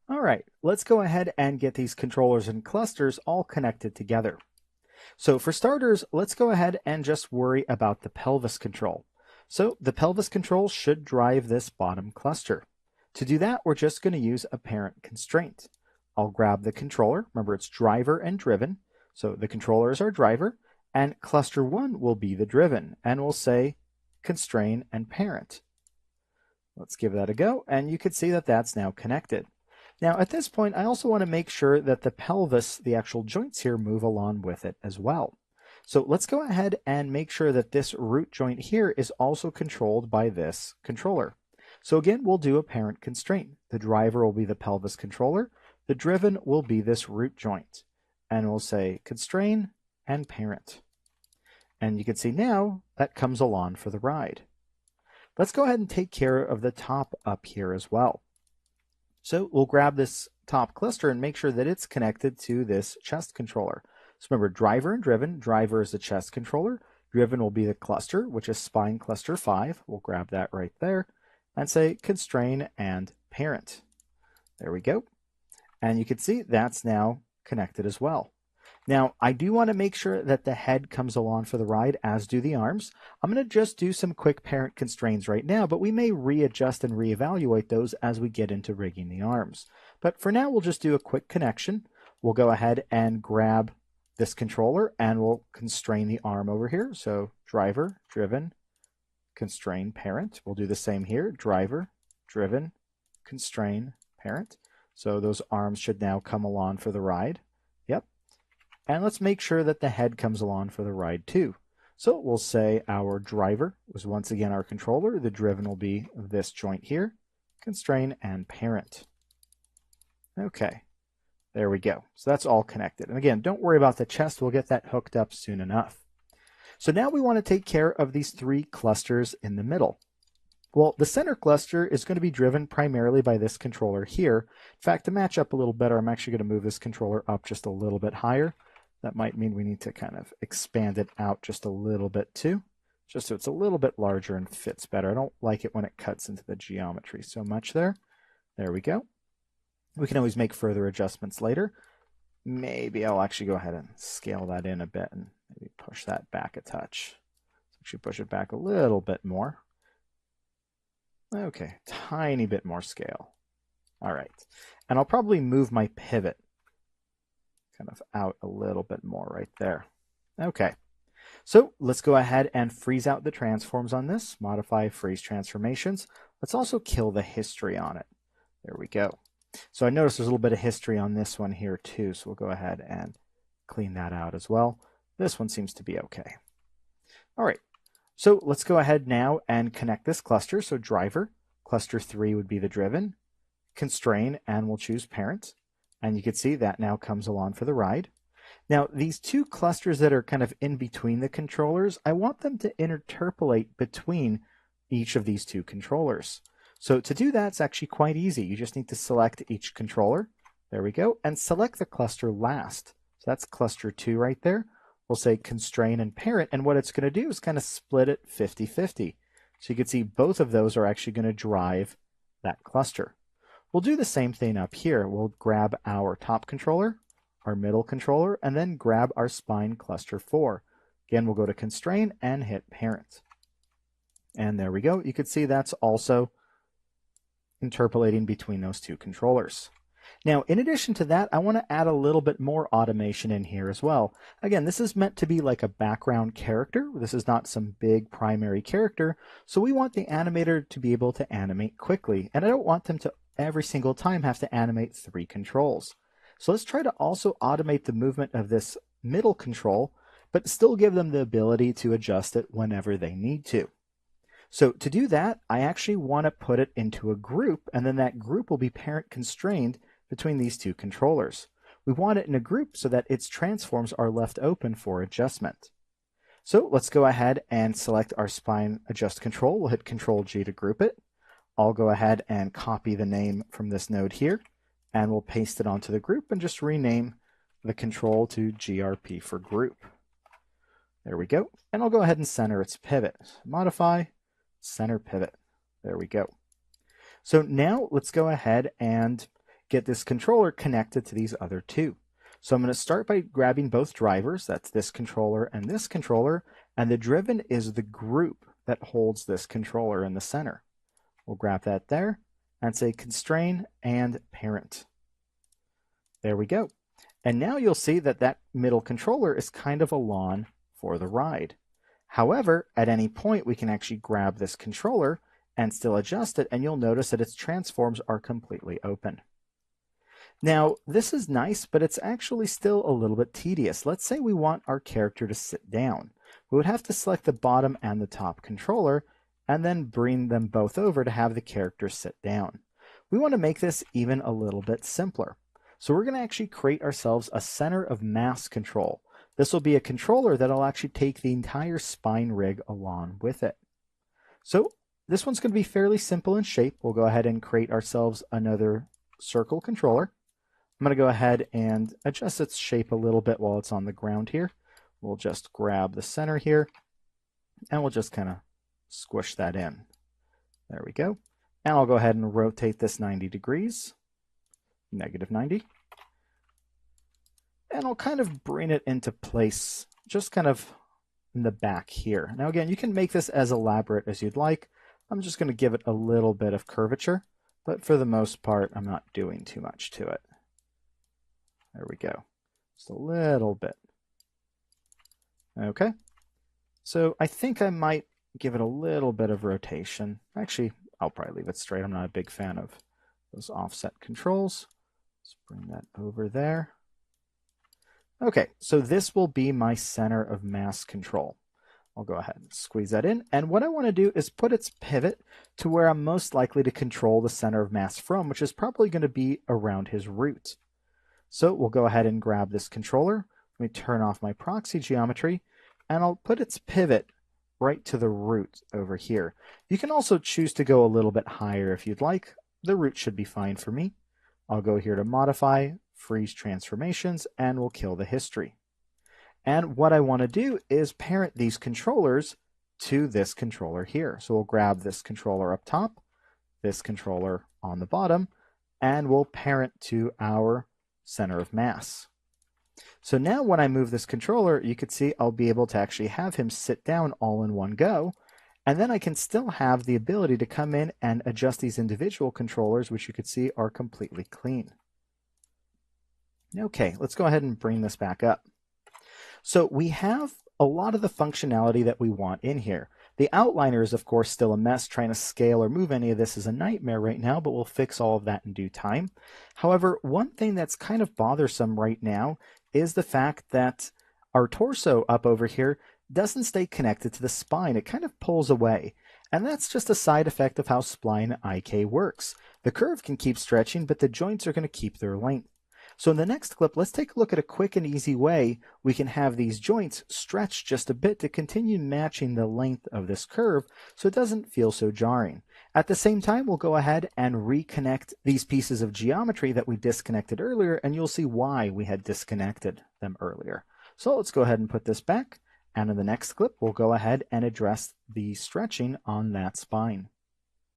All right, let's go ahead and get these controllers and clusters all connected together. So for starters, let's go ahead and just worry about the pelvis control. So the pelvis control should drive this bottom cluster. To do that, we're just going to use a parent constraint. I'll grab the controller. Remember, it's driver and driven. So the controller is our driver, and cluster 1 will be the driven, and we'll say constrain and parent. Let's give that a go, and you can see that that's now connected. Now at this point, I also want to make sure that the pelvis, the actual joints here, move along with it as well. So let's go ahead and make sure that this root joint here is also controlled by this controller. So again, we'll do a parent constraint. The driver will be the pelvis controller. The driven will be this root joint. And we'll say constrain and parent. And you can see now that comes along for the ride. Let's go ahead and take care of the top up here as well. So we'll grab this top cluster and make sure that it's connected to this chest controller. So remember, driver and driven. Driver is the chest controller. Driven will be the cluster, which is spine cluster 5. We'll grab that right there and say constrain and parent. There we go. And you can see that's now connected as well. Now, I do want to make sure that the head comes along for the ride, as do the arms. I'm going to just do some quick parent constraints right now, but we may readjust and reevaluate those as we get into rigging the arms. But for now, we'll just do a quick connection. We'll go ahead and grab this controller, and we'll constrain the arm over here. So driver, driven, constrain, parent. We'll do the same here. Driver, driven, constrain, parent. So those arms should now come along for the ride. Yep. And let's make sure that the head comes along for the ride too. So we'll say our driver was once again our controller. The driven will be this joint here, constrain and parent. Okay, there we go. So that's all connected. And again, don't worry about the chest. We'll get that hooked up soon enough. So now we want to take care of these 3 clusters in the middle. Well, the center cluster is going to be driven primarily by this controller here. In fact, to match up a little better, I'm actually going to move this controller up just a little bit higher. That might mean we need to kind of expand it out just a little bit too, just so it's a little bit larger and fits better. I don't like it when it cuts into the geometry so much there. There we go. We can always make further adjustments later. Maybe I'll actually go ahead and scale that in a bit and maybe push that back a touch. Actually push it back a little bit more. Okay, tiny bit more scale. All right. And I'll probably move my pivot kind of out a little bit more right there. Okay, so let's go ahead and freeze out the transforms on this. Modify freeze transformations. Let's also kill the history on it. There we go. So I noticed there's a little bit of history on this one here too, so we'll go ahead and clean that out as well. This one seems to be okay. All right, so let's go ahead now and connect this cluster. So driver, cluster 3 would be the driven, constrain, and we'll choose parent. And you can see that now comes along for the ride. Now, these 2 clusters that are kind of in between the controllers, I want them to interpolate between each of these 2 controllers. So to do that, it's actually quite easy. You just need to select each controller. There we go. And select the cluster last. So that's cluster 2 right there. We'll say constrain and parent. And what it's going to do is kind of split it 50-50. So you can see both of those are actually going to drive that cluster. We'll do the same thing up here. We'll grab our top controller, our middle controller, and then grab our spine cluster 4. Again, we'll go to constrain and hit parent. And there we go. You can see that's also interpolating between those 2 controllers. Now, in addition to that, I want to add a little bit more automation in here as well. Again, this is meant to be like a background character. This is not some big primary character. So we want the animator to be able to animate quickly. And I don't want them to every single time have to animate 3 controls. So let's try to also automate the movement of this middle control, but still give them the ability to adjust it whenever they need to. So to do that, I actually want to put it into a group, and then that group will be parent constrained between these 2 controllers. We want it in a group so that its transforms are left open for adjustment. So let's go ahead and select our spine adjust control. We'll hit Control G to group it. I'll go ahead and copy the name from this node here, and we'll paste it onto the group and just rename the control to GRP for group. There we go. And I'll go ahead and center its pivot. Modify, center pivot. There we go. So now let's go ahead and get this controller connected to these other two. So I'm going to start by grabbing both drivers, that's this controller, and the driven is the group that holds this controller in the center. We'll grab that there and say constrain and parent. There we go. And now you'll see that that middle controller is kind of a lawn for the ride. However, at any point we can actually grab this controller and still adjust it, and you'll notice that its transforms are completely open. Now, this is nice, but it's actually still a little bit tedious. Let's say we want our character to sit down. We would have to select the bottom and the top controller and then bring them both over to have the character sit down. We want to make this even a little bit simpler. So we're going to actually create ourselves a center of mass control. This will be a controller that'll actually take the entire spine rig along with it. So this one's going to be fairly simple in shape. We'll go ahead and create ourselves another circle controller. I'm going to go ahead and adjust its shape a little bit while it's on the ground here. We'll just grab the center here and we'll just kind of squish that in. There we go. And I'll go ahead and rotate this 90 degrees, -90. And I'll kind of bring it into place just kind of in the back here. Now again, you can make this as elaborate as you'd like. I'm just going to give it a little bit of curvature, but for the most part, I'm not doing too much to it. There we go. Just a little bit. Okay. So I think I might give it a little bit of rotation. Actually, I'll probably leave it straight. I'm not a big fan of those offset controls. Let's bring that over there. Okay, so this will be my center of mass control. I'll go ahead and squeeze that in. And what I want to do is put its pivot to where I'm most likely to control the center of mass from, which is probably going to be around his root. So we'll go ahead and grab this controller. Let me turn off my proxy geometry, and I'll put its pivot right to the root over here. You can also choose to go a little bit higher if you'd like. The root should be fine for me. I'll go here to modify, freeze transformations, and we'll kill the history. And what I want to do is parent these controllers to this controller here. So we'll grab this controller up top, this controller on the bottom, and we'll parent to our center of mass. So now when I move this controller, you can see I'll be able to actually have him sit down all in one go. And then I can still have the ability to come in and adjust these individual controllers, which you can see are completely clean. Okay, let's go ahead and bring this back up. So we have a lot of the functionality that we want in here. The outliner is, of course, still a mess. Trying to scale or move any of this is a nightmare right now, but we'll fix all of that in due time. However, one thing that's kind of bothersome right now is the fact that our torso up over here doesn't stay connected to the spine. It kind of pulls away. And that's just a side effect of how Spline IK works. The curve can keep stretching, but the joints are going to keep their length. So in the next clip, let's take a look at a quick and easy way we can have these joints stretch just a bit to continue matching the length of this curve so it doesn't feel so jarring. At the same time, we'll go ahead and reconnect these pieces of geometry that we disconnected earlier, and you'll see why we had disconnected them earlier. So let's go ahead and put this back, and in the next clip, we'll go ahead and address the stretching on that spine.